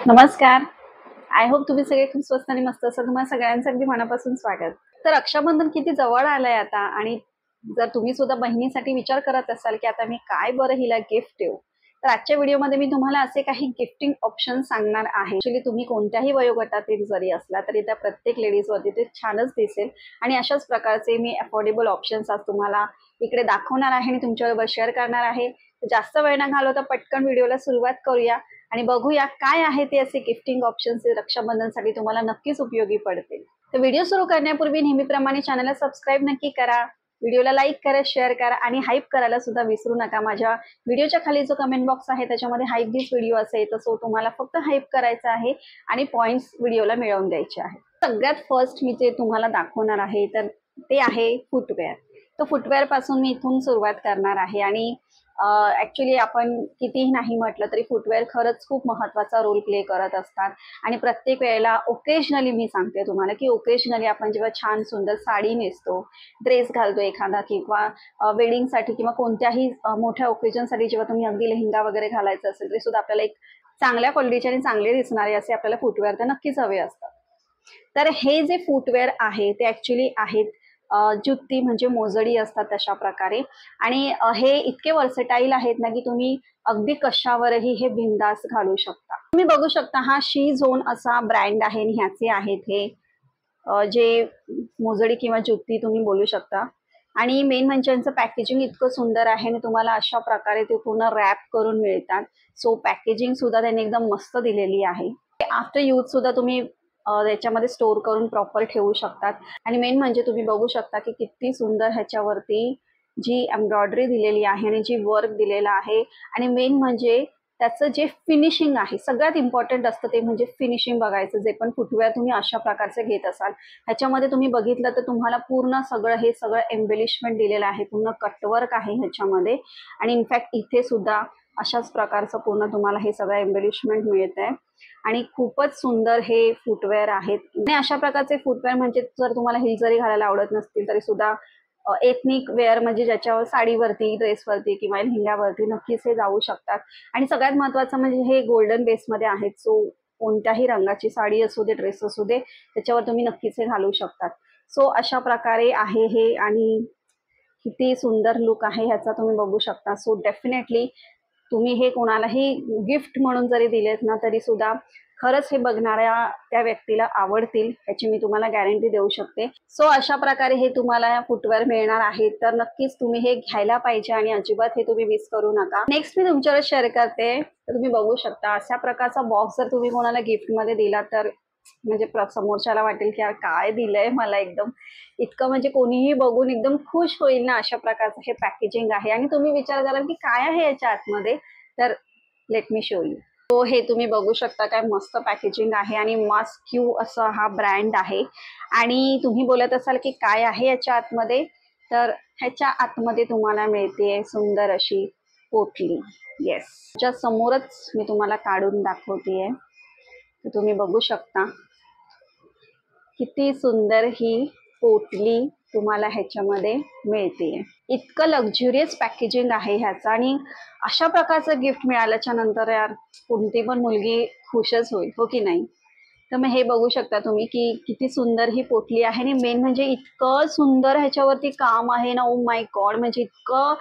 नमस्कार. I hope तुम्ही सगळे खूप स्वस्त आणि मस्त असाल. तुम्हाला सगळ्यांचं अगदी मनापासून स्वागत. तर रक्षाबंधन किती जवळ आलंय आता आणि जर तुम्ही सुद्धा बहिणीसाठी विचार करत असाल की आता मी काय बरं हिला गिफ्ट देऊ, तर आजच्या व्हिडिओमध्ये मी तुम्हाला असे काही गिफ्टिंग ऑप्शन सांगणार आहे. ॲक्च्युअली तुम्ही कोणत्याही वयोगटातील जरी असला तरी त्या प्रत्येक लेडीजवरती ते छानच दिसेल आणि अशाच प्रकारचे मी अफोर्डेबल ऑप्शन्स आज तुम्हाला इकडे दाखवणार आहे आणि तुमच्याबरोबर शेअर करणार आहे. जास्त वेळ न घालवता पटकन व्हिडिओला सुरुवात करूया आणि बघूया काय आहे ते असे गिफ्टिंग ऑप्शन्स रक्षाबंधनसाठी तुम्हाला नक्कीच उपयोगी पडतील. तर व्हिडिओ सुरू करण्यापूर्वी नेहमीप्रमाणे चॅनलला सबस्क्राईब नक्की करा, व्हिडिओला लाईक करा, शेअर करा आणि हाईप करायला सुद्धा विसरू नका. माझ्या व्हिडिओच्या खाली जो कमेंट बॉक्स आहे त्याच्यामध्ये हाईप दिस व्हिडिओ असेल तर सो तुम्हाला फक्त हाईप करायचा आहे आणि पॉइंट्स व्हिडिओला मिळवून द्यायचे आहे. सगळ्यात फर्स्ट मी जे तुम्हाला दाखवणार आहे तर ते आहे फुटवेअर. तर फुटवेअर पासून मी इथून सुरुवात करणार आहे आणि ॲक्च्युली आपण कितीही नाही म्हटलं तरी फुटवेअर खरंच खूप महत्त्वाचा रोल प्ले करत असतात आणि प्रत्येक वेळेला ओकेजनली मी सांगते तुम्हाला की ओकेजनली आपण जेव्हा छान सुंदर साडी नेसतो, ड्रेस घालतो एखादा किंवा वेडिंगसाठी किंवा कोणत्याही मोठ्या ओकेजनसाठी जेव्हा तुम्ही अगदी लेहंगा वगैरे घालायचं असेल तरी सुद्धा आपल्याला एक चांगल्या क्वालिटीचे आणि चांगले दिसणारे असे आपल्याला फुटवेअर तर नक्कीच हवे असतात. तर हे जे फुटवेअर आहे ते ॲक्च्युली आहेत जुत्ती म्हणजे मोजडी असतात तशा प्रकारे आणि हे इतके वर्सेटाईल आहेत ना की तुम्ही अगदी कशावरही हे बिंदास घालू शकता. तुम्ही बघू शकता हा शी झोन असा ब्रँड आहे आणि ह्याचे आहेत हे जे मोजडी किंवा जुत्ती तुम्ही बोलू शकता आणि मेन म्हणजे यांचं पॅकेजिंग इतकं सुंदर आहे आणि तुम्हाला अशा प्रकारे ते पूर्ण रॅप करून मिळतात. सो पॅकेजिंग सुद्धा त्यांनी एकदम मस्त दिलेली आहे. आफ्टर यूज सुद्धा तुम्ही याच्यामध्ये स्टोर करून प्रॉपर ठेवू शकतात आणि मेन म्हणजे तुम्ही बघू शकता की किती सुंदर ह्याच्यावरती जी एम्ब्रॉयडरी दिलेली आहे आणि जी वर्क दिलेला आहे आणि मेन म्हणजे त्याचं जे फिनिशिंग आहे सगळ्यात इम्पॉर्टंट असतं ते म्हणजे फिनिशिंग बघायचं. जे पण फुटवेअर तुम्ही अशा प्रकारचे घेत असाल ह्याच्यामध्ये तुम्ही बघितलं तर तुम्हाला पूर्ण हे सगळं एम्बेलिशमेंट दिलेलं आहे, पूर्ण कटवर्क आहे ह्याच्यामध्ये आणि इनफॅक्ट इथे सुद्धा अशाच प्रकारचं पूर्ण तुम्हाला हे सगळं एम्बेलिशमेंट मिळत आहे आणि खूपच सुंदर हे फुटवेअर आहेत. आणि अशा प्रकारचे फुटवेअर म्हणजे जर तुम्हाला हिल जरी घालायला आवडत नसतील तरी सुद्धा एथनिक वेअर म्हणजे ज्याच्यावर साडीवरती, ड्रेसवरती किंवा लेहंग्यावरती नक्कीच हे जाऊ शकतात आणि सगळ्यात महत्त्वाचं म्हणजे हे गोल्डन बेसमध्ये आहेत. सो कोणत्याही रंगाची साडी असू दे, ड्रेस असू दे, त्याच्यावर तुम्ही नक्कीच हे घालू शकतात. सो अशा प्रकारे आहे हे आणि किती सुंदर लुक आहे ह्याचा तुम्ही बघू शकता. सो डेफिनेटली तुम्ही हे कोणालाही गिफ्ट म्हणून जरी दिलेत ना तरी सुद्धा खरंच हे बघणाऱ्या त्या व्यक्तीला आवडतील याची मी तुम्हाला गॅरंटी देऊ शकते. सो अशा प्रकारे हे तुम्हाला फुटवेअर मिळणार आहे तर नक्कीच तुम्ही हे घ्यायला पाहिजे आणि अजिबात हे तुम्ही मिस करू नका. नेक्स्ट मी तुमच्यावर शेअर करते. तर तुम्ही बघू शकता अशा प्रकारचा बॉक्स जर तुम्ही कोणाला गिफ्टमध्ये दिला तर म्हणजे समोरच्याला वाटेल की यार काय दिलंय मला, एकदम इतकं म्हणजे कोणीही बघून एकदम खुश होईल ना. अशा प्रकारचं हे पॅकेजिंग आहे आणि तुम्ही विचार कराल की काय आहे याच्या आतमध्ये, तर लेट मी शो यू. तो हे तुम्ही बघू शकता काय मस्त पॅकेजिंग आहे आणि मास्क क्यू असा हा ब्रँड आहे आणि तुम्ही बोलत असाल की काय आहे याच्या आतमध्ये, तर ह्याच्या आतमध्ये तुम्हाला मिळते सुंदर अशी पोटली. येस, त्याच्या समोरच मी तुम्हाला काढून दाखवतेय. तर तुम्ही बघू शकता किती सुंदर ही पोटली तुम्हाला ह्याच्यामध्ये मिळते. इतकं लक्झुरियस पॅकेजिंग आहे ह्याचं आणि अशा प्रकारचं गिफ्ट मिळाल्याच्या नंतर यार कोणती पण मुलगी खुशच होईल, हो की नाही. तर मग हे बघू शकता तुम्ही की किती सुंदर ही पोटली आहे आणि मेन म्हणजे इतकं सुंदर ह्याच्यावरती काम आहे ना. ओ माय गॉड, म्हणजे इतकं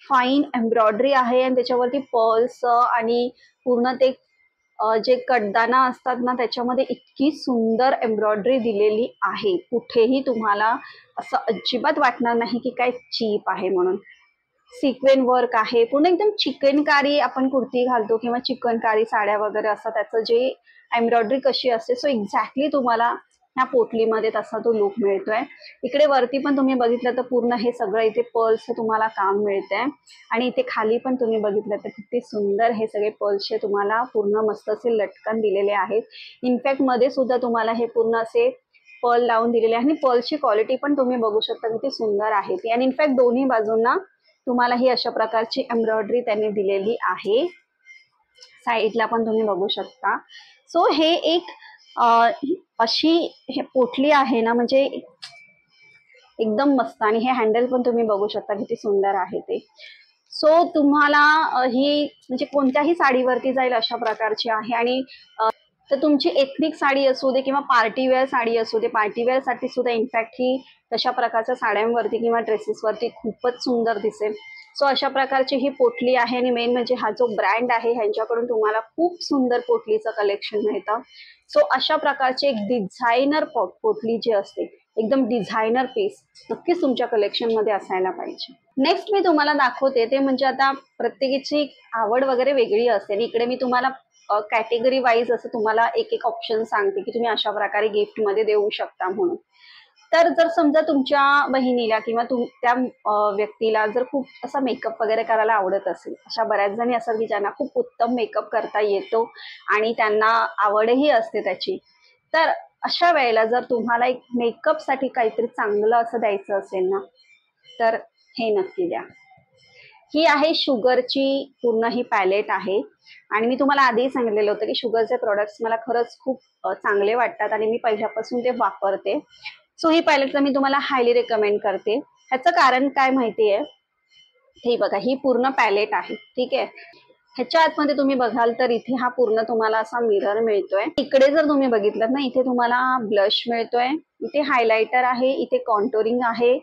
फाईन एम्ब्रॉयडरी आहे आणि त्याच्यावरती पर्ल्स आणि पूर्ण ते जे कडदाना असतात ना त्याच्यामध्ये इतकी सुंदर एम्ब्रॉयडरी दिलेली आहे. कुठेही तुम्हाला असं अजिबात वाटणार नाही की काय चीप आहे म्हणून. सिक्वेन वर्क आहे पूर्ण एकदम चिकनकारी, आपण कुर्ती घालतो किंवा चिकनकारी साड्या वगैरे असतात त्याचं जे एम्ब्रॉयडरी कशी असते सो एक्झॅक्टली तुम्हाला ह्या पोटलीमध्ये तसा तो लुक मिळतोय. इकडे वरती पण तुम्ही बघितलं तर पूर्ण हे सगळं इथे पर्ल्सचं तुम्हाला काम मिळतंय आणि इथे खाली पण तुम्ही बघितलं तर किती सुंदर हे सगळे पर्ल्सचे तुम्हाला पूर्ण मस्त असे लटकन दिलेले आहेत. इनफॅक्ट मध्ये सुद्धा तुम्हाला हे पूर्ण असे पर्ल लावून दिलेले आहे आणि पर्लची क्वालिटी पण तुम्ही बघू शकता किती सुंदर आहे ती आणि इनफॅक्ट दोन्ही बाजूंना तुम्हाला ही अशा प्रकारची एम्ब्रॉयडरी त्यांनी दिलेली आहे. साईडला पण तुम्ही बघू शकता. सो हे एक अशी हे पोटली आहे ना म्हणजे एकदम मस्त आणि हे हँडल पण तुम्ही बघू शकता किती सुंदर आहे ते. सो तुम्हाला ही म्हणजे कोणत्याही साडीवरती जाईल अशा प्रकारची आहे आणि तर तुमची एथनिक साडी असू दे किंवा पार्टीवेअर साडी असू दे, पार्टीवेअर साठी सुद्धा इनफॅक्ट ही तशा प्रकारच्या साड्यांवरती किंवा ड्रेसेसवरती खूपच सुंदर दिसेल. सो अशा प्रकारची ही पोटली आहे आणि मेन म्हणजे हा जो ब्रँड आहे ह्यांच्याकडून तुम्हाला खूप सुंदर पोटलीचं कलेक्शन मिळतं. सो अशा प्रकारची एक डिझायनर पोटली जी असते, एकदम डिझायनर पीस नक्कीच तुमच्या कलेक्शन मध्ये असायला पाहिजे. नेक्स्ट मी तुम्हाला दाखवते ते म्हणजे आता प्रत्येकाची आवड वगैरे वेगळी असते आणि इकडे मी तुम्हाला कॅटेगरी वाईज असं तुम्हाला एक एक ऑप्शन सांगते की तुम्ही अशा प्रकारे गिफ्ट मध्ये देऊ शकता म्हणून. तर जर समजा तुमच्या बहिणीला किंवा त्या व्यक्तीला जर खूप असा मेकअप वगैरे करायला आवडत असेल, अशा बऱ्याच जणी असतात की ज्यांना खूप उत्तम मेकअप करता येतो आणि त्यांना आवडही असते त्याची, तर अशा वेळेला जर तुम्हाला एक मेकअप साठी काहीतरी चांगलं असं द्यायचं असेल ना, तर हे नक्की द्या. ही आहे शुगरची पूर्ण ही पॅलेट आहे आणि मी तुम्हाला आधीही सांगितलेलं होतं की शुगरचे प्रोडक्ट्स मला खरंच खूप चांगले वाटतात आणि मी पहिल्यापासून ते वापरते. सो ही पॅलेट मी तुम्हाला हायली रेकमेंड करते. ह्याचं कारण काय माहितीये, हे बघा ही पूर्ण पॅलेट आहे, ठीक आहे. ह्याच्या आतमध्ये तुम्ही बघाल तर इथे हा पूर्ण तुम्हाला असा मिरर मिळतोय. इकडे जर तुम्ही बघितलं ना, इथे तुम्हाला ब्लश मिळतोय, इथे हायलायटर आहे, इथे कॉन्टोरिंग आहे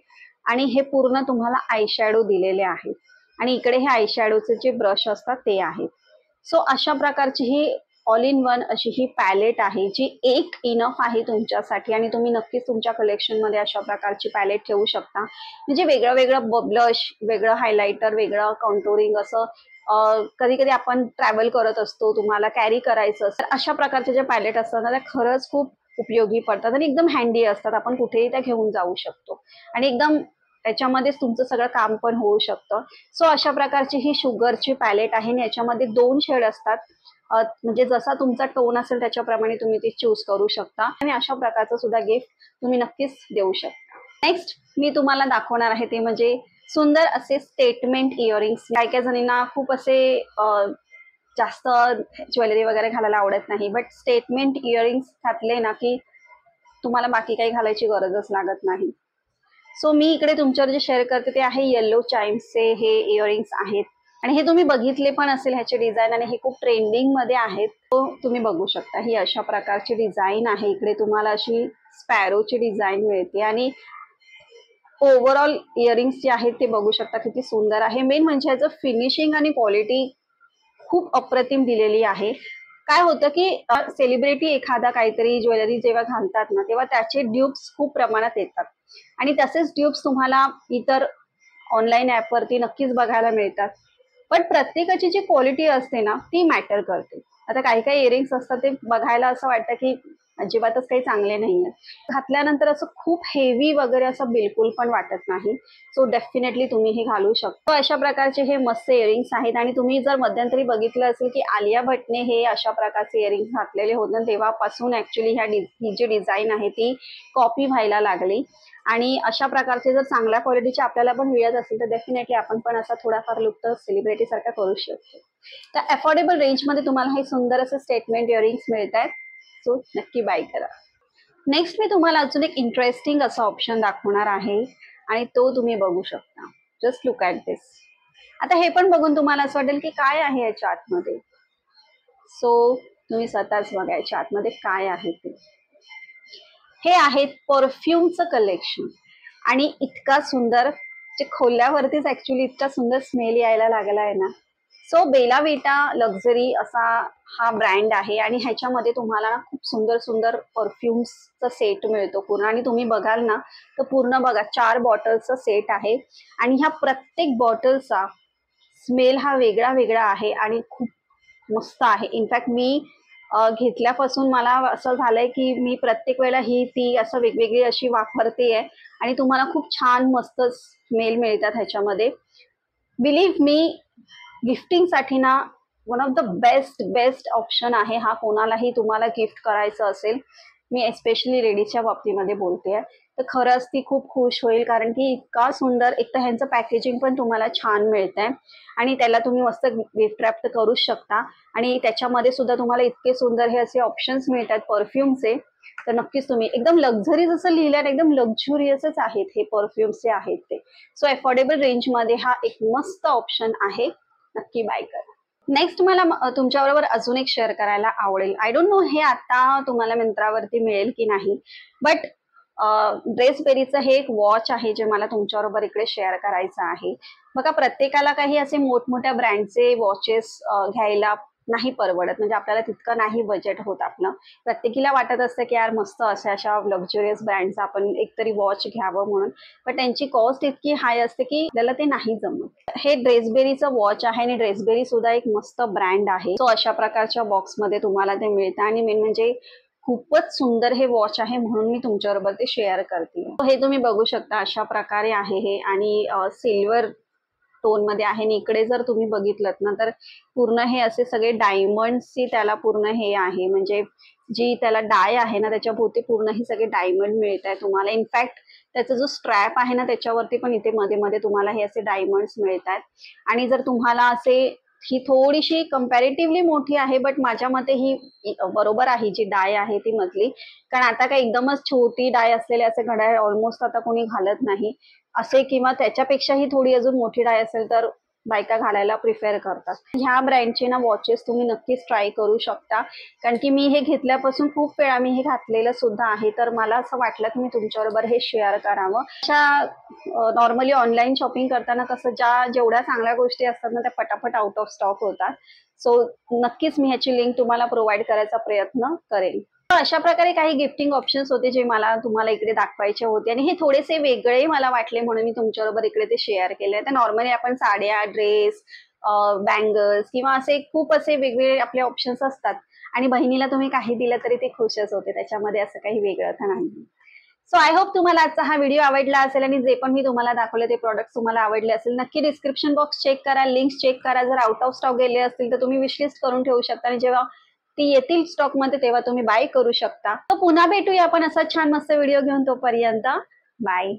आणि हे पूर्ण तुम्हाला आय शॅडो दिलेले आहेत आणि इकडे हे आय शॅडोचे जे ब्रश असतात ते आहेत. सो अशा प्रकारची ही ऑल इन वन अशी ही पॅलेट आहे जी एक इनफ आहे तुमच्यासाठी आणि तुम्ही नक्कीच तुमच्या कलेक्शन मध्ये अशा प्रकारची पॅलेट ठेवू शकता. म्हणजे वेगळं वेगळं ब्लश, वेगळं हायलायटर, वेगळं कॉन्टोरिंग असं कधी कधी आपण ट्रॅव्हल करत असतो, तुम्हाला कॅरी करायचं असतं, अशा प्रकारचे जे पॅलेट असतात ना त्या खरंच खूप उपयोगी पडतात आणि एकदम हँडी असतात. आपण कुठेही त्या घेऊन जाऊ शकतो आणि एकदम त्याच्यामध्येच तुमचं सगळं काम पण होऊ शकतं. सो अशा प्रकारची ही शुगरची पॅलेट आहे आणि याच्यामध्ये 2 शेड असतात. म्हणजे जसा तुमचा टोन असेल त्याच्याप्रमाणे तुम्ही ते चूज करू शकता आणि अशा प्रकारचं सुद्धा गिफ्ट तुम्ही नक्कीच देऊ शकता. नेक्स्ट मी तुम्हाला दाखवणार आहे ते म्हणजे सुंदर असे स्टेटमेंट इयरिंग्स. काय काय जणींना खूप असे जास्त ज्वेलरी वगैरे घालायला आवडत नाही, बट स्टेटमेंट इयरिंग्स घातले ना की तुम्हाला बाकी काही घालायची गरजच लागत नाही. सो मी इकडे तुमच्यावर जे शेअर करते ते आहे येलो चाइम्सचे हे इयरिंग्स आहेत आणि हे तुम्ही बघितले पण असेल ह्याचे डिझाईन आणि हे खूप ट्रेंडिंग मध्ये आहेत. तो तुम्ही बघू शकता ही अशा प्रकारची डिझाईन आहे. इकडे तुम्हाला अशी स्पॅरोची डिझाईन मिळते आणि ओव्हरऑल इयरिंग्स जे आहेत ते बघू शकता किती सुंदर आहे. मेन म्हणजे ह्याचं फिनिशिंग आणि क्वालिटी खूप अप्रतिम दिलेली आहे. काय होतं की सेलिब्रिटी एखादा काहीतरी ज्वेलरी जेव्हा घालतात ना तेव्हा त्याचे ड्यूप्स खूप प्रमाणात येतात आणि तसेच ड्यूप्स तुम्हाला इतर ऑनलाईन ॲपवरती नक्कीच बघायला मिळतात. पण प्रत्येकाची जी क्वालिटी असते ना ती मॅटर करते. आता काही काही इयरिंग्स असतात ते बघायला असं वाटतं की अजिबातच काही चांगले नाहीये, घातल्यानंतर असं खूप हेवी वगैरे असं बिलकुल पण वाटत नाही. सो डेफिनेटली तुम्ही हे घालू शकता. अशा प्रकारचे हे मस्त इयरिंग्स आहेत आणि तुम्ही जर मध्यंतरी बघितलं असेल की आलिया भट्टने हे अशा प्रकारचे इयरिंग्स घातलेले होते, तेव्हापासून ऍक्च्युली ही जी डिझाईन आहे ती कॉपी व्हायला लागली आणि अशा प्रकारचे जर चांगल्या क्वालिटीचे आपल्याला पण मिळत असेल तर डेफिनेटली आपण पण असा थोडाफार लुक तर सेलिब्रिटी सारखा करू शकतो. तर अफोर्डेबल रेंजमध्ये तुम्हाला हे सुंदर असे स्टेटमेंट इयरिंग्स मिळत आहेत. सो नक्की बाय करा. नेक्स्ट मी तुम्हाला अजून एक इंटरेस्टिंग असा ऑप्शन दाखवणार आहे आणि तो तुम्ही बघू शकता. जस्ट लुक ॲट दिस. आता हे पण बघून तुम्हाला असं वाटेल की काय आहे याच्या आतमध्ये. सो तुम्ही स्वतःच बघायच्या आतमध्ये काय आहे ते. हे आहेत परफ्यूमचं कलेक्शन आणि इतका सुंदर जे खोलल्यावरतीच ऍक्च्युली इतका सुंदर स्मेल यायला लागला आहे ना. सो बेला विटा लक्झरी असा हा ब्रँड आहे आणि ह्याच्यामध्ये तुम्हाला खूप सुंदर सुंदर परफ्युम्सचा सेट मिळतो पूर्ण आणि तुम्ही बघाल ना तर पूर्ण बघा 4 बॉटल्सचा सेट आहे आणि ह्या प्रत्येक बॉटलचा स्मेल हा वेगळा वेगळा आहे आणि खूप मस्त आहे. इनफॅक्ट मी घेतल्यापासून मला असं झालंय की मी प्रत्येक वेळेला ही ती असं वेगवेगळी अशी वापरतेय आणि तुम्हाला खूप छान मस्त स्मेल मिळतात ह्याच्यामध्ये. बिलीव्ह मी गिफ्टिंगसाठी ना one of the best option आहे हा. कोणालाही तुम्हाला गिफ्ट करायचं असेल, मी एस्पेशली लेडीजच्या बाबतीमध्ये बोलते, तर खरंच ती खूप खुश होईल कारण की इतका सुंदर एक तर ह्यांचं पॅकेजिंग पण तुम्हाला छान मिळतंय आणि त्याला तुम्ही मस्त गिफ्ट रॅप तर करूच शकता आणि त्याच्यामध्ये सुद्धा तुम्हाला इतके सुंदर हे असे ऑप्शन्स मिळतात परफ्यूमचे. तर नक्कीच तुम्ही एकदम लक्झरी जसं लिहिलं एकदम लक्झुरियसच आहेत हे परफ्यूम्सचे आहेत ते. सो अफोर्डेबल रेंजमध्ये हा एक मस्त ऑप्शन आहे. नक्की बाय करा. नेक्स्ट मला तुमच्याबरोबर अजून एक शेअर करायला आवडेल. आय डोंट नो हे आता तुम्हाला मिंत्रावरती मिळेल की नाही, बट ड्रेसबेरीचं हे एक वॉच आहे जे मला तुमच्याबरोबर इकडे शेअर करायचं आहे. बघा, प्रत्येकाला काही असे मोठमोठ्या ब्रँडचे वॉचेस घ्यायला नाही परवडत, म्हणजे आपल्याला तितकं नाही बजेट होत आपलं. प्रत्येकीला वाटत असतं की यार मस्त अशा लक्झुरियस ब्रँडचं आपण एकतरी वॉच घ्यावं म्हणून, पण त्यांची कॉस्ट इतकी हाय असते की आपल्याला ते नाही जमत. हे ड्रेसबेरीचं वॉच आहे आणि ड्रेसबेरी सुद्धा एक मस्त ब्रँड आहे. सो अशा प्रकारच्या बॉक्समध्ये तुम्हाला ते मिळतं आणि मेन म्हणजे खूपच सुंदर हे वॉच आहे, म्हणून मी तुमच्याबरोबर ते शेअर करते. हे तुम्ही बघू शकता अशा प्रकारे आहे हे, आणि सिल्वर टोन मध्ये आहे. आणि इकडे जर तुम्ही बघितलं ना तर पूर्ण हे असे सगळे डायमंडची त्याला पूर्ण हे आहे, म्हणजे जी त्याला डाय आहे ना त्याच्या भोवती पूर्ण हे सगळे डायमंड मिळत आहे तुम्हाला. इनफॅक्ट त्याचा जो स्ट्रॅप आहे ना त्याच्यावरती पण इथे मध्ये मध्ये तुम्हाला हे असे डायमंड्स मिळत आहेत. आणि जर तुम्हाला असे, ही थोडीशी कंपॅरेटिव्हली मोठी आहे, बट माझ्या मते ही बरोबर आहे जी डाय आहे ती मधली. कारण आता काय एकदमच छोटी डाय असलेले असे घड्याळ ऑलमोस्ट आता कोणी घालत नाही. असे किंवा त्याच्यापेक्षाही थोडी अजून मोठी डाय असेल तर बायका घालायला प्रिफर करतात. ह्या ब्रँडचे ना वॉचेस तुम्ही नक्कीच ट्राय करू शकता, कारण की मी हे घेतल्यापासून खूप वेळा मी हे घातलेलं सुद्धा आहे. तर मला असं वाटलं की मी तुमच्याबरोबर हे शेअर करावं. अशा नॉर्मली ऑनलाईन शॉपिंग करताना कसं जेवढ्या चांगल्या गोष्टी असतात ना त्या पटापट आउट ऑफ स्टॉक होतात. सो नक्कीच मी ह्याची लिंक तुम्हाला प्रोव्हाइड करायचा प्रयत्न करेन. तर अशा प्रकारे काही गिफ्टिंग ऑप्शन्स होते जे मला तुम्हाला इकडे दाखवायचे होते, आणि हे थोडेसे वेगळे मला वाटले म्हणून मी तुमच्याबरोबर इकडे ते शेअर केले. तर नॉर्मली आपण साड्या, ड्रेस, बँगल्स किंवा असे खूप असे वेगवेगळे आपले ऑप्शन्स असतात, आणि बहिणीला तुम्ही काही दिलं तरी ते खुशच होते, त्याच्यामध्ये असं काही वेगळं तर नाही. सो आय होप तुम्हाला आजचा हा व्हिडिओ आवडला असेल, आणि जे पण मी तुम्हाला दाखवले ते प्रोडक्ट्स तुम्हाला आवडले असेल. नक्की डिस्क्रिप्शन बॉक्स चेक करा, लिंक्स चेक करा. जर आउट ऑफ स्टॉक गेले असतील तर तुम्ही विशलिस्ट करून ठेवू शकता, आणि जेव्हा ती येतील स्टॉकमध्ये तेव्हा तुम्ही बाय करू शकता. तर पुन्हा भेटूया आपण असा छान मस्त व्हिडिओ घेऊन. तोपर्यंत बाय.